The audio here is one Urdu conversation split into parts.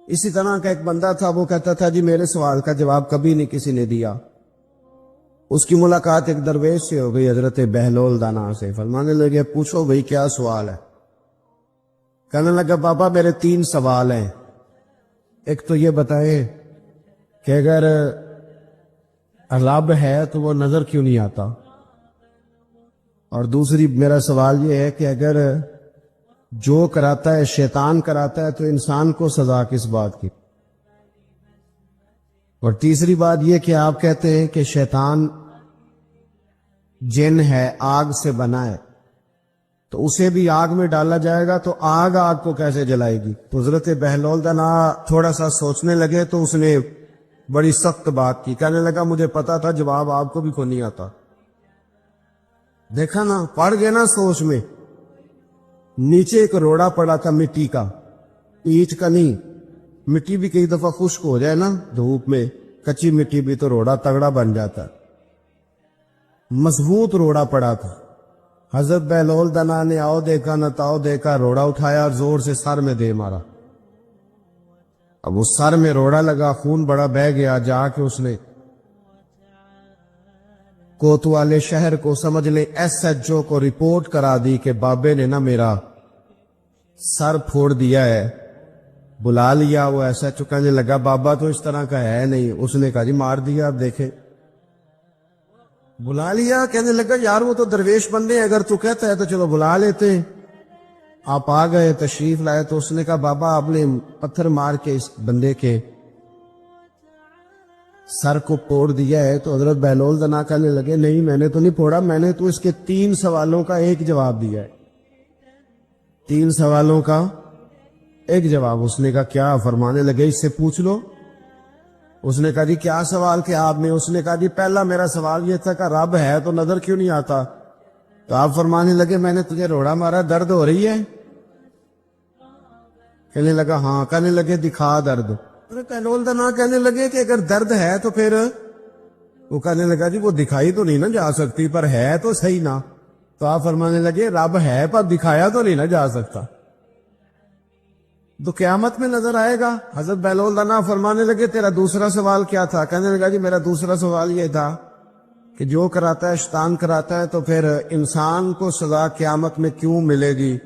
اسی طرح کا ایک بندہ تھا، وہ کہتا تھا جی میرے سوال کا جواب کبھی نہیں کسی نے دیا۔ اس کی ملاقات ایک درویش سے ہو گئی، حضرت بہلول دانا سے۔ فرمانے لگے پوچھو بھئی کیا سوال ہے؟ کہنے لگا بابا میرے 3 سوال ہیں۔ ایک تو یہ بتائے کہ اگر رب ہے تو وہ نظر کیوں نہیں آتا؟ اور دوسری میرا سوال یہ ہے کہ اگر جو کراتا ہے شیطان کراتا ہے تو انسان کو سزا کس بات کی؟ اور تیسری بات یہ کہ آپ کہتے ہیں کہ شیطان جن ہے، آگ سے بنا ہے، تو اسے بھی آگ میں ڈالا جائے گا تو آگ کو کیسے جلائے گی؟ تو حضرت بہلول دانا تھوڑا سا سوچنے لگے تو اس نے بڑی سخت بات کی، کہنے لگا مجھے پتا تھا جواب آپ کو بھی کوئی نہیں آتا۔ دیکھا نا، پڑ گئے نا سوچ میں۔ نیچے ایک روڑا پڑا تھا مٹی کا، اینٹ کا نہیں۔ مٹی بھی کئی دفعہ خشک ہو جائے نا دھوپ میں، کچی مٹی بھی تو روڑا تگڑا بن جاتا۔ مضبوط روڑا پڑا تھا۔ حضرت بہلول دانا نے آؤ دیکھا نہ تاؤ دیکھا، روڑا اٹھایا اور زور سے سر میں دے مارا۔ اب اس سر میں روڑا لگا، خون بڑا بہہ گیا۔ جا کے اس نے کوتوالے شہر کو، سمجھ لے SHO کو رپورٹ کرا دی کہ بابے نے نا میرا سر پھوڑ دیا ہے۔ بلا لیا وہ SHO، کہنے لگا بابا تو اس طرح کا ہے نہیں۔ اس نے کہا جی مار دیا، اب دیکھیں۔ بلا لیا، کہنے لگا یار وہ تو درویش بندے ہیں، اگر تو کہتا ہے تو چلو بلا لیتے ہیں۔ آپ آ گئے، تشریف لائے، تو اس نے کہا بابا آپ نے پتھر مار کے اس بندے کے سر کو پھوڑ دیا ہے؟ تو حضرت بہلول دانا کہنے لگے نہیں میں نے تو نہیں پھوڑا، میں نے تو اس کے 3 سوالوں کا ایک جواب دیا ہے۔ 3 سوالوں کا ایک جواب۔ اس نے کہا کیا؟ فرمانے لگے اس سے پوچھ لو۔ اس نے کہا جی کیا سوال کیا آپ نے؟ اس نے کہا جی پہلا میرا سوال یہ تھا کہ رب ہے تو نظر کیوں نہیں آتا؟ تو آپ فرمانے لگے میں نے تجھے روڑا مارا، درد ہو رہی ہے؟ کہنے لگا ہاں۔ کہنے لگے دکھا درد۔ بہلول دانا کہنے لگے کہ اگر درد ہے تو پھر، وہ کہنے لگا جی وہ دکھائی تو نہیں نا جا سکتی، پر ہے تو صحیح نا۔ تو آپ فرمانے لگے رب ہے پر دکھایا تو نہیں نا جا سکتا، تو قیامت میں نظر آئے گا۔ حضرت بہلول دانا فرمانے لگے تیرا دوسرا سوال کیا تھا؟ کہنے لگا جی میرا دوسرا سوال یہ تھا کہ جو کراتا ہے شیطان کراتا ہے تو پھر انسان کو سزا قیامت میں کیوں ملے گی؟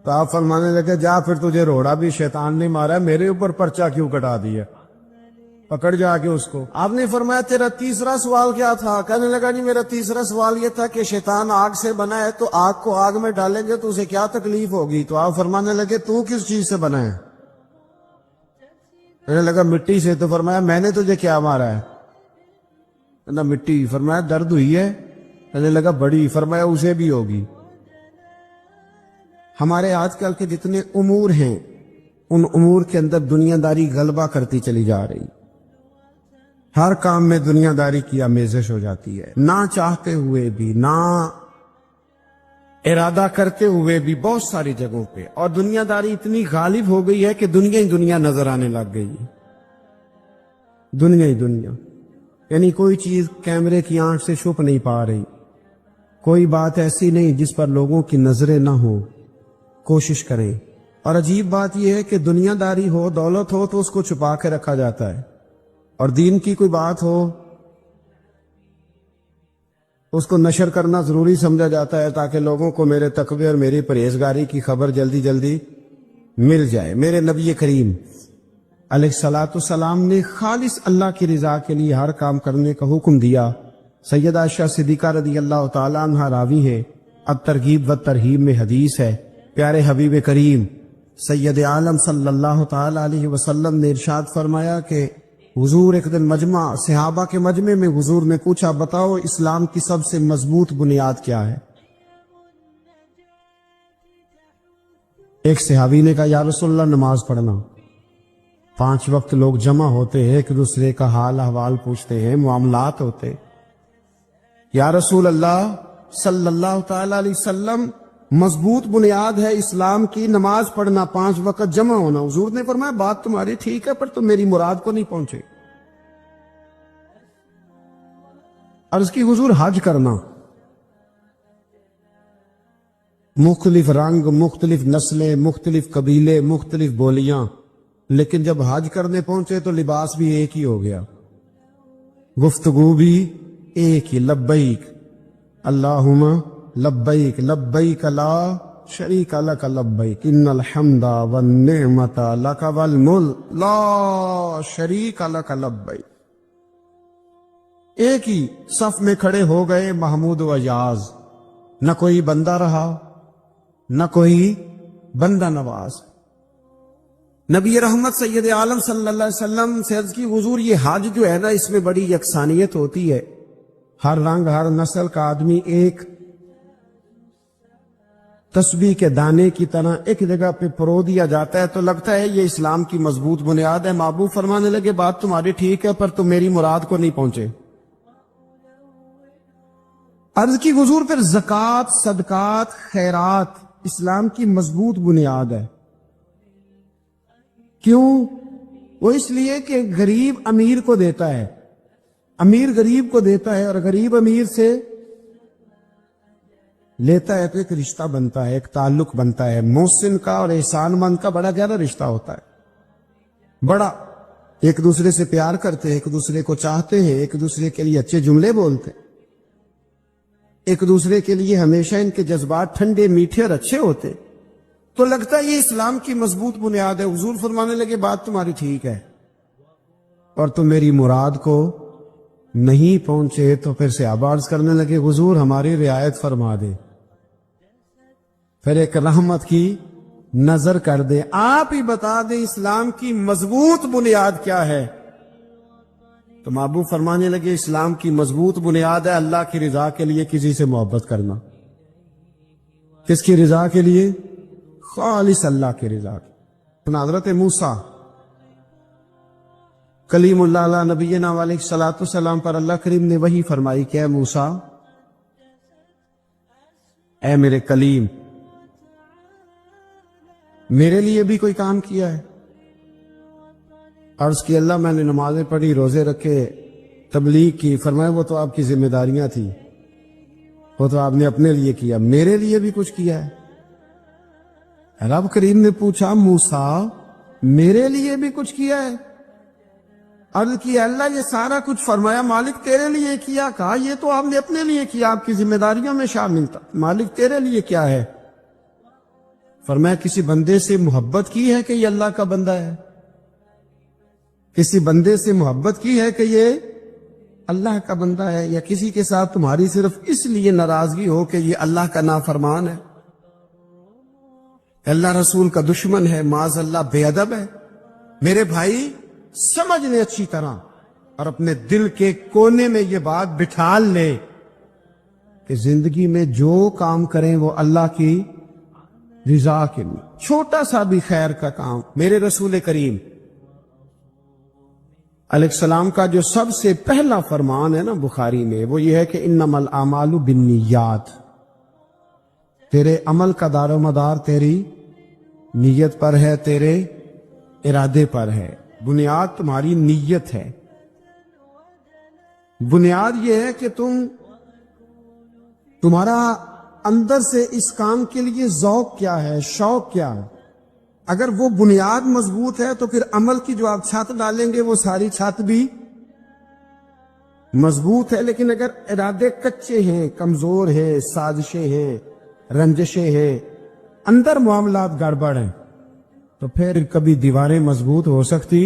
تو آپ فرمانے لگے جا پھر تجھے روڑا بھی شیطان نے مارا، میرے اوپر پرچہ کیوں کٹا دیا؟ پکڑ جا کے اس کو۔ آپ نے فرمایا تیرا تیسرا سوال کیا تھا؟ کہنے لگا جی میرا تیسرا سوال یہ تھا کہ شیطان آگ سے بنا ہے تو آگ کو آگ میں ڈالیں گے تو اسے کیا تکلیف ہوگی؟ تو آپ فرمانے لگے تو کس چیز سے بنا ہے؟ کہنے لگا مٹی سے۔ تو فرمایا میں نے تجھے کیا مارا ہے؟ کہنا مٹی۔ فرمایا درد ہوئی ہے؟ کہنے لگا بڑی۔ فرمایا اسے بھی ہوگی۔ ہمارے آج کل کے جتنے امور ہیں ان امور کے اندر دنیا داری غلبہ کرتی چلی جا رہی، ہر کام میں دنیا داری کی آمیزش ہو جاتی ہے، نہ چاہتے ہوئے بھی، نہ ارادہ کرتے ہوئے بھی، بہت ساری جگہوں پہ۔ اور دنیا داری اتنی غالب ہو گئی ہے کہ دنیا ہی دنیا نظر آنے لگ گئی، دنیا ہی دنیا، یعنی کوئی چیز کیمرے کی آنکھ سے چھپ نہیں پا رہی، کوئی بات ایسی نہیں جس پر لوگوں کی نظریں نہ ہو، کوشش کریں۔ اور عجیب بات یہ ہے کہ دنیا داری ہو، دولت ہو تو اس کو چھپا کے رکھا جاتا ہے، اور دین کی کوئی بات ہو اس کو نشر کرنا ضروری سمجھا جاتا ہے تاکہ لوگوں کو میرے تقوی اور میری پرہیزگاری کی خبر جلدی جلدی مل جائے۔ میرے نبی کریم علیہ الصلوۃ والسلام نے خالص اللہ کی رضا کے لیے ہر کام کرنے کا حکم دیا۔ سیدہ عائشہ صدیقہ رضی اللہ تعالیٰ عنہ راوی ہے، الترغیب و ترہیب میں حدیث ہے، پیارے حبیب کریم سید عالم صلی اللہ تعالیٰ علیہ وسلم نے ارشاد فرمایا کہ حضور ایک دن مجمع صحابہ کے مجمع میں حضور نے پوچھا بتاؤ اسلام کی سب سے مضبوط بنیاد کیا ہے؟ ایک صحابی نے کہا یا رسول اللہ نماز پڑھنا۔ 5 وقت لوگ جمع ہوتے ہیں، ایک دوسرے کا حال احوال پوچھتے ہیں، معاملات ہوتے۔ یا رسول اللہ صلی اللہ تعالیٰ علیہ وسلم مضبوط بنیاد ہے اسلام کی نماز پڑھنا، 5 وقت جمع ہونا۔ حضور نے فرمایا بات تمہاری ٹھیک ہے پر تم میری مراد کو نہیں پہنچے۔ عرض کی حضور حج کرنا، مختلف رنگ، مختلف نسلیں، مختلف قبیلے، مختلف بولیاں، لیکن جب حج کرنے پہنچے تو لباس بھی ایک ہی ہو گیا، گفتگو بھی ایک ہی، لبیک اللہم لبیک لبیک لا شریک لک لبیک ان الحمد والنعمت لک والملک لا شریک لک لبیک۔ ایک ہی صف میں کھڑے ہو گئے محمود و اجاز، نہ کوئی بندہ رہا نہ کوئی بندہ نواز۔ نبی رحمت سید عالم صلی اللہ علیہ وسلم سے عرض کی حضور یہ حج جو ہے نا اس میں بڑی یکسانیت ہوتی ہے، ہر رنگ ہر نسل کا آدمی ایک تسبیح کے دانے کی طرح ایک جگہ پہ پرو دیا جاتا ہے، تو لگتا ہے یہ اسلام کی مضبوط بنیاد ہے۔ محبوب فرمانے لگے بات تمہاری ٹھیک ہے پر تم میری مراد کو نہیں پہنچے۔ عرض کی حضور پھر زکوٰۃ صدقات خیرات اسلام کی مضبوط بنیاد ہے، کیوں؟ وہ اس لیے کہ غریب امیر کو دیتا ہے، امیر غریب کو دیتا ہے، اور غریب امیر سے لیتا ہے تو ایک رشتہ بنتا ہے، ایک تعلق بنتا ہے۔ محسن کا اور احسان مند کا بڑا گہرا رشتہ ہوتا ہے، بڑا ایک دوسرے سے پیار کرتے ہیں، ایک دوسرے کو چاہتے ہیں، ایک دوسرے کے لیے اچھے جملے بولتے ہیں، ایک دوسرے کے لیے ہمیشہ ان کے جذبات ٹھنڈے میٹھے اور اچھے ہوتے، تو لگتا ہے یہ اسلام کی مضبوط بنیاد ہے۔ حضور فرمانے لگے بات تمہاری ٹھیک ہے اور تم میری مراد کو نہیں پہنچے، تو پھر صحابہ عرض کرنے لگے حضور ہماری رعایت فرما دے، پھر ایک رحمت کی نظر کر دے، آپ ہی بتا دیں اسلام کی مضبوط بنیاد کیا ہے۔ تو محبوب فرمانے لگے اسلام کی مضبوط بنیاد ہے اللہ کی رضا کے لیے کسی سے محبت کرنا۔ کس کی رضا کے لیے؟ خالص اللہ کی رضا کی۔ حضرت موسیٰ کلیم اللہ علیہ نبینا علیہ الصلوۃ والسلام پر اللہ کریم نے وحی فرمائی کہ اے موسیٰ، اے میرے کلیم، میرے لیے بھی کوئی کام کیا ہے؟ عرض کی اللہ میں نے نمازیں پڑھی، روزے رکھے، تبلیغ کی۔ فرمایا وہ تو آپ کی ذمہ داریاں تھیں، وہ تو آپ نے اپنے لیے کیا، میرے لیے بھی کچھ کیا ہے؟ رب کریم نے پوچھا موسیٰ میرے لیے بھی کچھ کیا ہے؟ عرض کی اللہ یہ سارا کچھ، فرمایا مالک تیرے لیے کیا۔ کہا یہ تو آپ نے اپنے لیے کیا، آپ کی ذمہ داریوں میں شامل تھا، مالک تیرے لیے کیا ہے؟ فرمایا کسی بندے سے محبت کی ہے کہ یہ اللہ کا بندہ ہے؟ کسی بندے سے محبت کی ہے کہ یہ اللہ کا بندہ ہے؟ یا کسی کے ساتھ تمہاری صرف اس لیے ناراضگی ہو کہ یہ اللہ کا نافرمان ہے، اللہ رسول کا دشمن ہے، معاذ اللہ بے ادب ہے؟ میرے بھائی سمجھ لے اچھی طرح اور اپنے دل کے کونے میں یہ بات بٹھا لے کہ زندگی میں جو کام کریں وہ اللہ کی رضا کے لیے، چھوٹا سا بھی خیر کا کام۔ میرے رسول کریم علیہ السلام کا جو سب سے پہلا فرمان ہے نا بخاری میں، وہ یہ ہے کہ انما الاعمال بالنیات، تیرے عمل کا دار و مدار تیری نیت پر ہے، تیرے ارادے پر ہے۔ بنیاد تمہاری نیت ہے، بنیاد یہ ہے کہ تمہارا اندر سے اس کام کے لیے ذوق کیا ہے، شوق کیا ہے۔ اگر وہ بنیاد مضبوط ہے تو پھر عمل کی جو آپ چھت ڈالیں گے وہ ساری چھت بھی مضبوط ہے۔ لیکن اگر ارادے کچے ہیں، کمزور ہیں، سازشیں ہیں، رنجشیں ہیں، اندر معاملات گڑبڑ ہیں، تو پھر کبھی دیواریں مضبوط ہو سکتی۔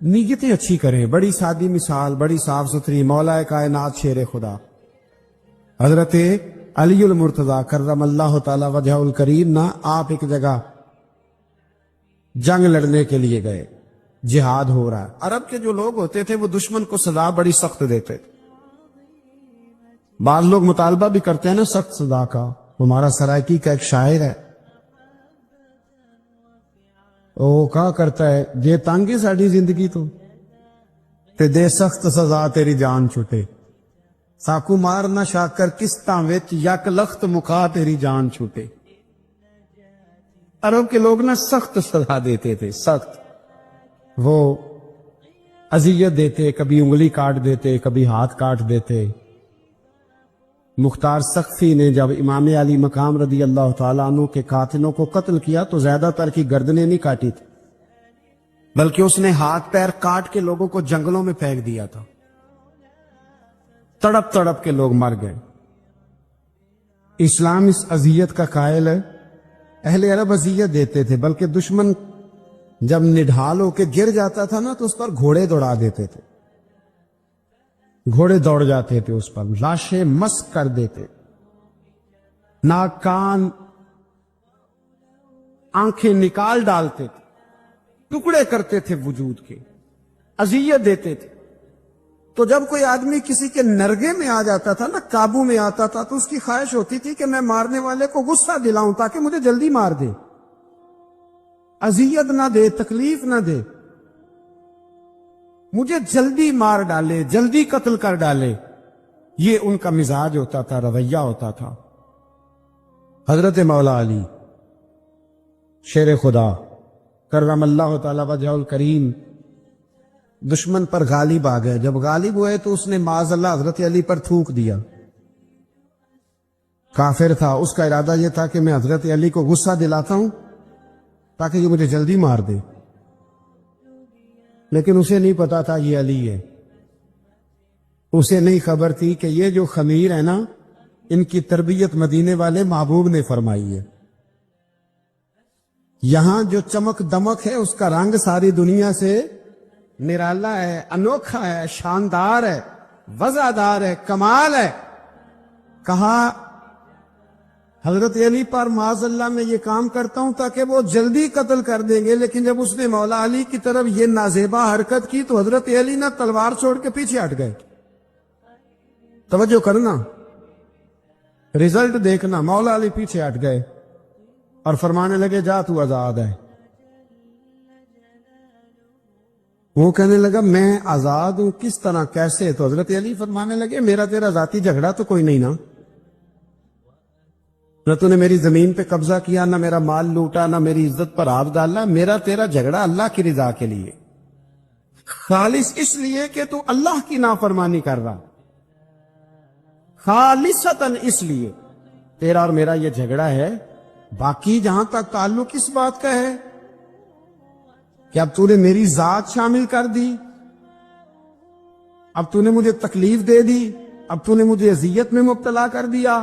نیتیں اچھی کریں، بڑی سادی مثال، بڑی صاف ستھری، مولا کائنات شیر خدا حضرت علی المرتضیٰ کرم اللہ تعالی وجہ الکریم نا، آپ ایک جگہ جنگ لڑنے کے لیے گئے، جہاد ہو رہا ہے۔ عرب کے جو لوگ ہوتے تھے وہ دشمن کو سزا بڑی سخت دیتے تھے۔ بعض لوگ مطالبہ بھی کرتے ہیں نا سخت سزا کا۔ ہمارا سرائکی کا ایک شاعر ہے، وہ کہا کرتا ہے جے تانگی ساڈی زندگی تو تے دے سخت سزا تیری جان چھٹے، ساکو مار نہ شاکر کستاں وچ یک لخت مکا تیری جان چھوٹے۔ عرب کے لوگ نا سخت سزا دیتے تھے، سخت، وہ اذیت دیتے، کبھی انگلی کاٹ دیتے، کبھی ہاتھ کاٹ دیتے۔ مختار سقفی نے جب امام علی مقام رضی اللہ تعالیٰ عنہ کے قاتلوں کو قتل کیا تو زیادہ تر کی گردنیں نہیں کاٹی تھی، بلکہ اس نے ہاتھ پیر کاٹ کے لوگوں کو جنگلوں میں پھینک دیا تھا، تڑپ تڑپ کے لوگ مر گئے۔ اسلام اس اذیت کا قائل ہے۔ اہل عرب اذیت دیتے تھے، بلکہ دشمن جب نڈھال ہو کے گر جاتا تھا نا تو اس پر گھوڑے دوڑا دیتے تھے، گھوڑے دوڑ جاتے تھے اس پر، لاشیں مسک کر دیتے، ناک کان آنکھیں نکال ڈالتے تھے، ٹکڑے کرتے تھے وجود کے، اذیت دیتے تھے۔ تو جب کوئی آدمی کسی کے نرگے میں آ جاتا تھا نا، قابو میں آتا تھا، تو اس کی خواہش ہوتی تھی کہ میں مارنے والے کو غصہ دلاؤں تاکہ مجھے جلدی مار دے، اذیت نہ دے، تکلیف نہ دے، مجھے جلدی مار ڈالے، جلدی قتل کر ڈالے۔ یہ ان کا مزاج ہوتا تھا، رویہ ہوتا تھا۔ حضرت مولا علی شیر خدا کرم اللہ تعالی وجہہ الکریم دشمن پر غالب آ گئے۔ جب غالب ہوئے تو اس نے معاذ اللہ حضرت علی پر تھوک دیا۔ کافر تھا، اس کا ارادہ یہ تھا کہ میں حضرت علی کو غصہ دلاتا ہوں تاکہ یہ مجھے جلدی مار دے، لیکن اسے نہیں پتا تھا یہ علی ہے۔ اسے نہیں خبر تھی کہ یہ جو خمیر ہے نا، ان کی تربیت مدینے والے محبوب نے فرمائی ہے۔ یہاں جو چمک دمک ہے اس کا رنگ ساری دنیا سے نرالا ہے، انوکھا ہے، شاندار ہے، وزادار ہے، کمال ہے۔ کہا حضرت علی پر معاذ اللہ میں یہ کام کرتا ہوں تاکہ وہ جلدی قتل کر دیں گے، لیکن جب اس نے مولا علی کی طرف یہ نازیبا حرکت کی تو حضرت علی نہ تلوار چھوڑ کے پیچھے ہٹ گئے۔ توجہ کرنا، رزلٹ دیکھنا، مولا علی پیچھے ہٹ گئے اور فرمانے لگے جا تو آزاد ہے۔ وہ کہنے لگا میں آزاد ہوں، کس طرح، کیسے؟ تو حضرت علی فرمانے لگے میرا تیرا ذاتی جھگڑا تو کوئی نہیں نا، نہ تو نے میری زمین پہ قبضہ کیا، نہ میرا مال لوٹا، نہ میری عزت پر ہاتھ ڈالا۔ میرا تیرا جھگڑا اللہ کی رضا کے لیے، خالص اس لیے کہ تو اللہ کی نافرمانی کر رہا، خالصتاً اس لیے تیرا اور میرا یہ جھگڑا ہے۔ باقی جہاں تک تعلق اس بات کا ہے کہ اب تو نے میری ذات شامل کر دی، اب تو نے مجھے تکلیف دے دی، اب تو نے مجھے اذیت میں مبتلا کر دیا،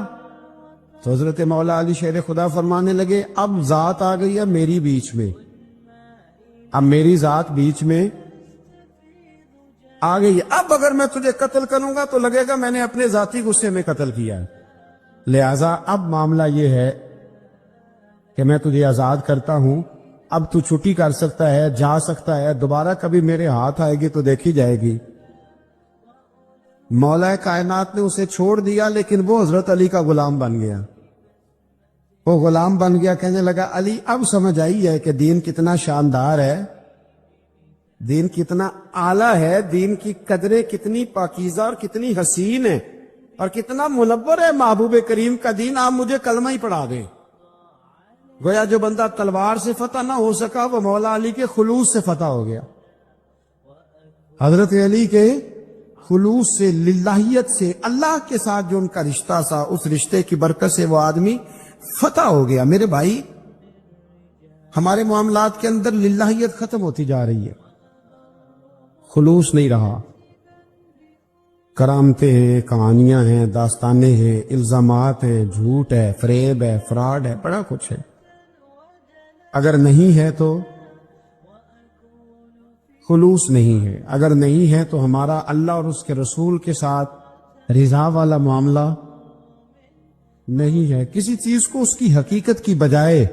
تو حضرت مولا علی شیر خدا فرمانے لگے اب ذات آ گئی ہے میری بیچ میں، اب میری ذات بیچ میں آ گئی، اب اگر میں تجھے قتل کروں گا تو لگے گا میں نے اپنے ذاتی غصے میں قتل کیا ہے، لہذا اب معاملہ یہ ہے کہ میں تجھے آزاد کرتا ہوں، اب تو چھٹی کر سکتا ہے، جا سکتا ہے، دوبارہ کبھی میرے ہاتھ آئے گی تو دیکھی جائے گی۔ مولا کائنات نے اسے چھوڑ دیا، لیکن وہ حضرت علی کا غلام بن گیا، وہ غلام بن گیا۔ کہنے لگا علی اب سمجھ آئی ہے کہ دین کتنا شاندار ہے، دین کتنا اعلیٰ ہے، دین کی قدریں کتنی پاکیزہ اور کتنی حسین ہے، اور کتنا منور ہے محبوب کریم کا دین، آپ مجھے کلمہ ہی پڑھا دیں۔ گویا جو بندہ تلوار سے فتح نہ ہو سکا وہ مولا علی کے خلوص سے فتح ہو گیا۔ حضرت علی کے خلوص سے، للہیت سے، اللہ کے ساتھ جو ان کا رشتہ تھا، اس رشتے کی برکت سے وہ آدمی فتح ہو گیا۔ میرے بھائی، ہمارے معاملات کے اندر للہیت ختم ہوتی جا رہی ہے، خلوص نہیں رہا، کرامتیں ہیں، کہانیاں ہیں، داستانیں ہیں، الزامات ہیں، جھوٹ ہے، فریب ہے، فراڈ ہے، بڑا کچھ ہے۔ اگر نہیں ہے تو خلوص نہیں ہے، اگر نہیں ہے تو ہمارا اللہ اور اس کے رسول کے ساتھ رضا والا معاملہ نہیں ہے۔ کسی چیز کو اس کی حقیقت کی بجائے